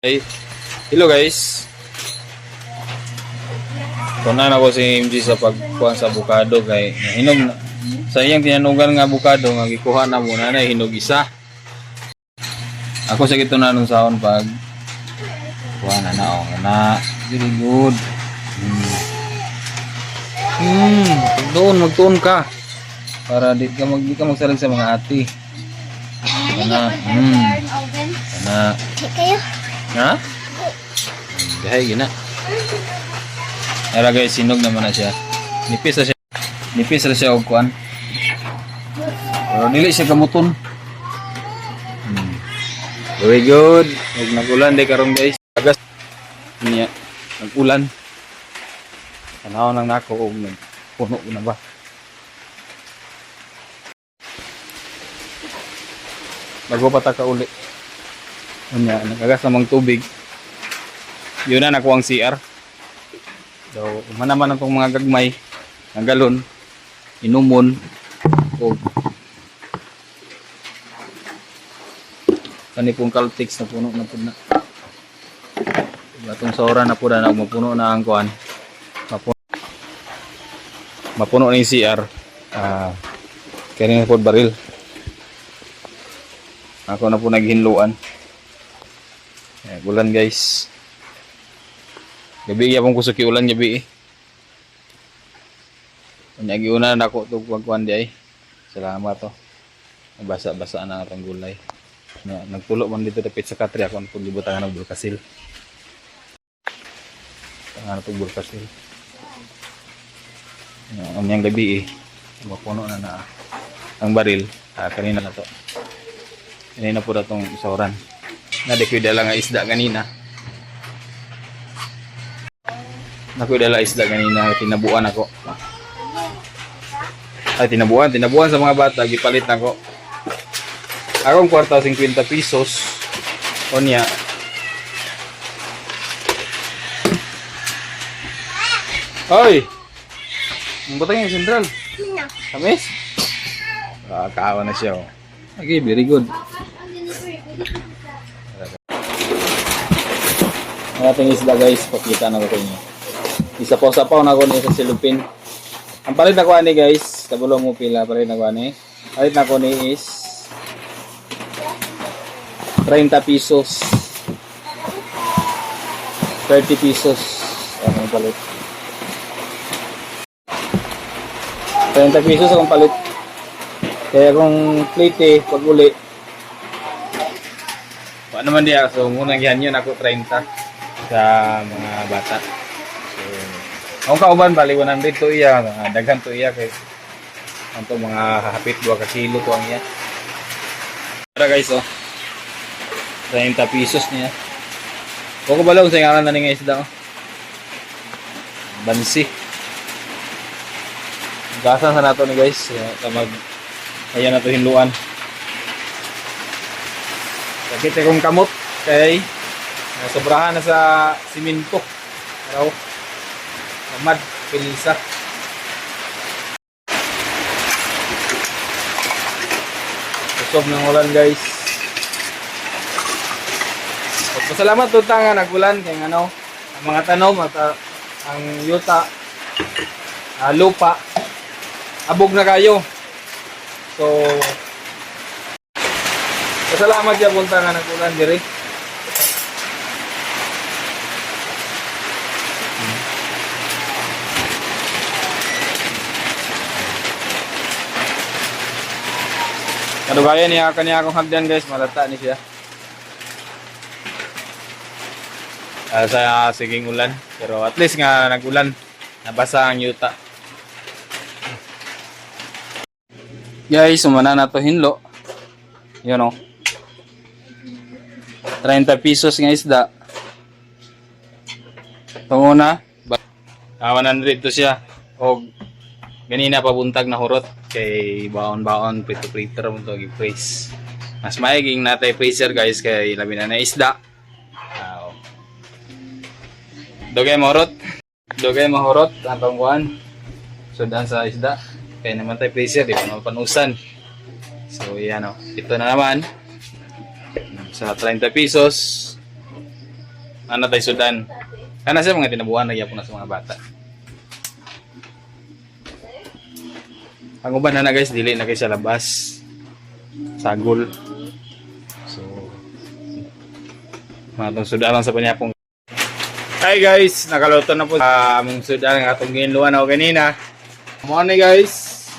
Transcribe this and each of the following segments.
Hey, hello guys. Tunan ako si MG sa pagkuha sa avocado kay hinog na. Sa iyang tinanugan nga avocado nga gikuha na muna na hinog isa. Ako sa gito na nung saon pag kuha na na oh, na very good. Magtuon ka para di ka magsalig sa mga ati. Ana. Ana. Ha? Dahay gina. Ara guys, sinog naman na siya. Nipis na siya. Nipis na siya og kuan. Pero dili siya kamuton. Very good. Ug nag-ulan day karon guys. Agas niya. Nag-ulan. Tanaw nang nako og puno na ba. Bago pa ta ka uli. Unya, nagagas namang tubig. Yun na nakuha ang CR. So, manaman itong mga gagmay ng galon, inumon, o kani pong Caltex na puno na po na. Itong sa oras na po na mapuno na ang kuhan. Mapuno na yung CR. Kaya na po baril. Ako na po naghinluan. Ulan guys. Gabi yapon ko sa kiulan gabi eh. Unyagi una na ako ito pagkuhan di ay. Salamat to. Basa-basa na ang gulay. Nagtulo man dito dapit sa katri ako kung libutan ng bulkasil. Tangan ito bulkasil. Unyang gabi eh. Mapuno na ang baril. Kanina na to. Kanina po na itong isaoran. Nadikuy dala nga isda kanina. Nakuy dala isda kanina, tinabuan ako. Ay tinabuan sa mga bata, gipalit nako. Akong kwarta 50 pesos. Onya. Hoy. Ang butang yung sentral. Kamis? Kaawa na siya oh. Okay, very good. Ang ating isda guys, pakita na ko sa inyo. Isapaw-sapaw na ko ni sa silupin. Ang palit na ko ani guys, kabulong mo pila, palit na ko ani. Palit na ko ni is 30 pesos. 30 pesos. Ang palit. 30 pesos akong palit. Kaya kung plate pag uli. Paano man diya, so munang gihanyon ako 30. Sa mga bata. So, ang kauban bali 100 to iya, daghan to iya kay anto mga hapit 2 ka kilo to ang iya. Para guys oh. 30 pesos niya. Ko balong sa ngalan na ni nga isda oh. Bansi. Gasa sa nato ni guys, tamag ayan na to hinluan. Sakit kong kamot kay sobrahan na sa siminto. Araw. Tamad, pilisa. Usob ng ulan guys. Pasalamat to nga nagulan kay ano, ang mga tanom at ang yuta, lupa, abog na kayo. So, pasalamat siya punta nga nagulan diri. Kadugaya niya kaniya akong hagdan guys, malata ni siya. Sa siging ulan, pero at least nga nagulan, nabasa ang yuta. Guys, sumana na to hinlo. Yun o. 30 pesos nga isda. Tungo na. 100 to siya. O ganina pabuntag na hurot. Kay baon-baon, prito-prito mo ito i-praise. Mas maiging natay praiser guys kay labi na isda. Dugay mahurot ang tangkuhan. Sudan sa isda. Kaya naman tayo praiser, di pa mapanusan. So yan o. Ito na naman. Sa 30 pesos. ano tayo sudan. Kana sa mga tinabuhan na gyapon na sa mga bata. Ang uban na guys, dili na kay sa labas. Sagol. So, matong sudan lang sa panyapong. Hi guys, nakaluto na po sa among sudan ng atong ginluan ako kanina. Morning guys.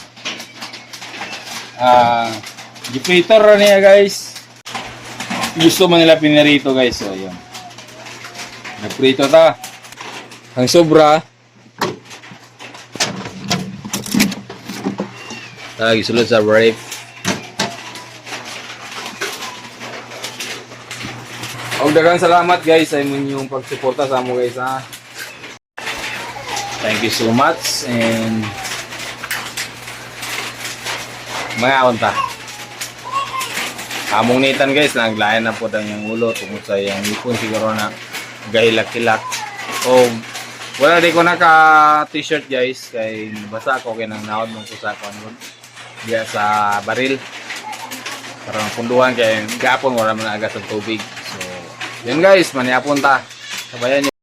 Gipritor niya guys. Gusto man nila pinirito guys. So, yun. Nagprito ta. Ang sobra. Gisulod sa brief. Og daghang salamat guys sa inyong pagsuporta sa amo guys ha. Thank you so much and mga unta. Among nitan guys, naglayan na po yung ulo tungkol sa yung ipon siguro na gahilak-hilak. O wala di ko naka t-shirt guys kay basa ako kay nang naod mong kusa ko diya sa baril. Para punduhan kay gapon wala man aga sa tubig. So yun guys, maniapon ta. Sabayan niyo.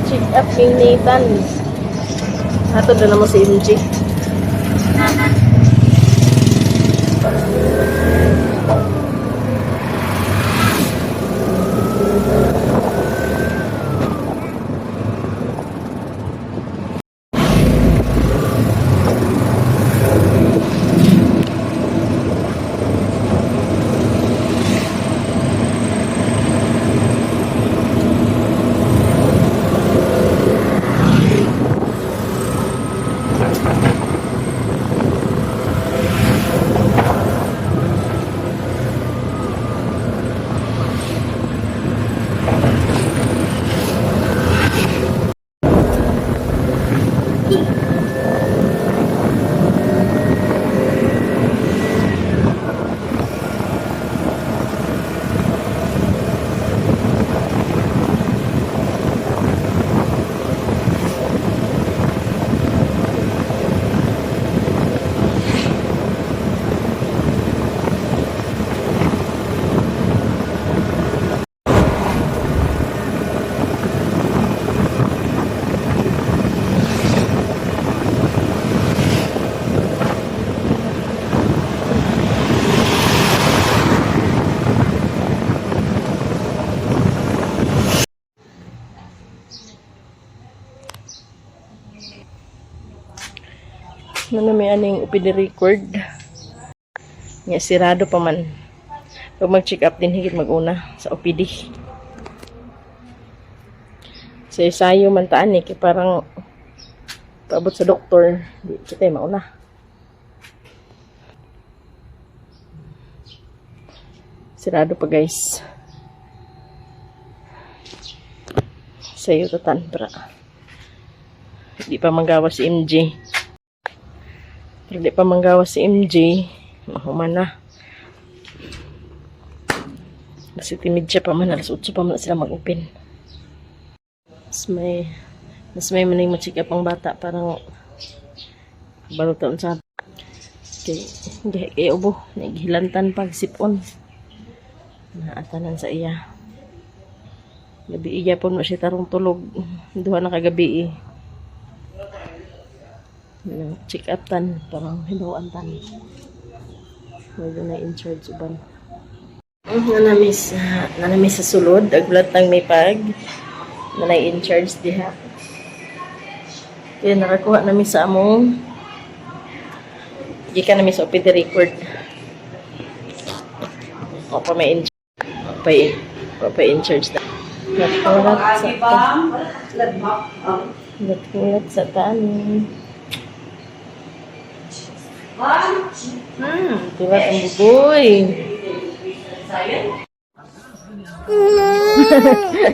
Check up king Nathan. Ato na naman si MJ. Ano may aning OPD record. Nga sirado pa man. Pag mag-check up din higit mag-una sa OPD. Sa isayo man taan kay parang paabot sa doktor, di kita mauna. Sirado pa guys. Sayo tatan para di pa manggawa si MJ. Hindi pa manggawa si MJ, mahuman na. Kasi timid siya pa man, alas 8 pa man sila mag-open. Mas may maning ma-check up ang bata, parang baro taon sa kay ubo, naghilantan pag sipon. Naatanan sa iya. Gabi iya po mo siya tarong tulog, duha na kagabi check up tan parang hinuan tan wala na in charge uban nanamis sa sulod aglat ng may pag na in charge diha kaya nakakuha namin sa among gikan namin sa OPD record o pa may in charge pa in charge na nagkulat sa tanin. Tulat ang buboy.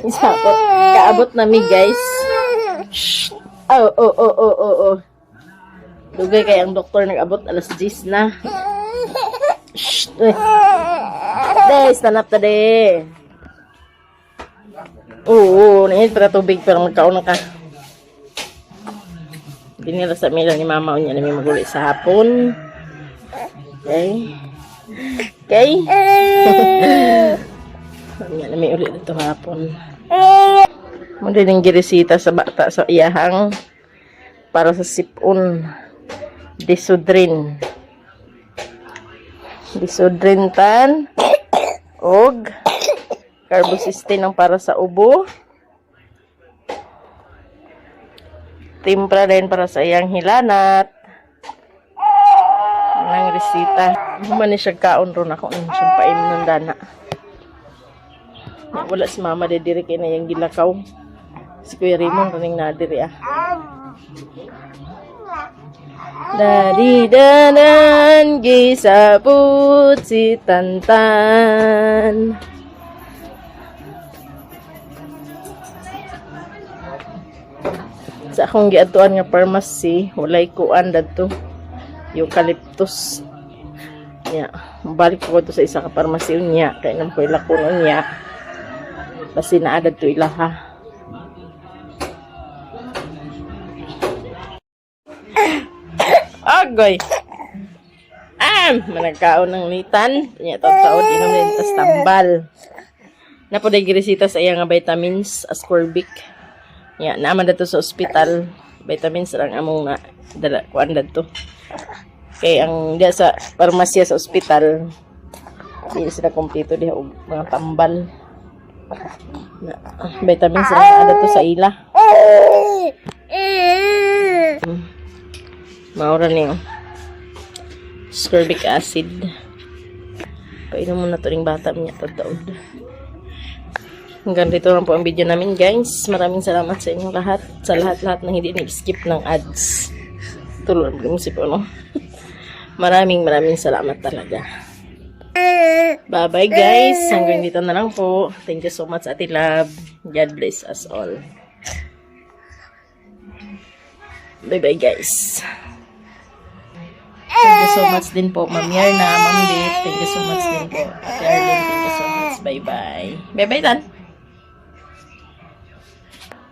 Isapot. Kaabot namin guys. Oh. Dugay kay ang doktor nag-abot alas 10 na. Des, tanap ta de. Oo, nahit para tubig para magkaon ka. Tinira sa mila ni mama unya na may maguli sa hapon. Okay. Okay. Unya na may ulit dito hapon. Muna din girisita sa bata sa iyahang para sa sipon. Disodrin. Disodrin tan. Og. Carbocysteine ang para sa ubo. Timpra din para sa iyang hilanat. Nang resita. Humani siya kaon ron ako nang siyang paim ng dana. Wala si mama de diri kay na yung gilakaw. Si Kuya Raymond running na diri ah. Dari danan gisabut si Tantan. Sa akong giadtuan nga pharmacy, walay kuan dadto. Eucalyptus. Nya, balik ko to sa isa ka pharmacy unya kay nang koy lakon unya. Basi naa dadto ilaha. Agoy. Managkaon ng nitan. Nya taon inom din tas tambal. Napoday giresita sa iya nga vitamins, ascorbic. Ya, naman dato sa ospital. Vitamins lang among na dala kuan dadto. Kay ang dia sa parmasya sa ospital, di sila kompleto diha og mga tambal. Na, vitamins lang dato sa ila. Maura ni ascorbic acid. Painom mo na to ring bata niya tataod. Hanggang dito lang po ang video namin guys. Maraming salamat sa inyong lahat. Sa lahat-lahat na hindi nag-skip ng ads. Tulungan mo si Pono. Maraming salamat talaga. Bye-bye guys. Hanggang dito na lang po. Thank you so much Ate Love. God bless us all. Bye-bye guys. Thank you so much din po Ma'am Yarna, Ma'am Dit. Thank you so much din po. Ate Arlene, thank you so much. Bye-bye. Bye-bye, Tan.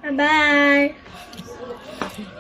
Bye-bye.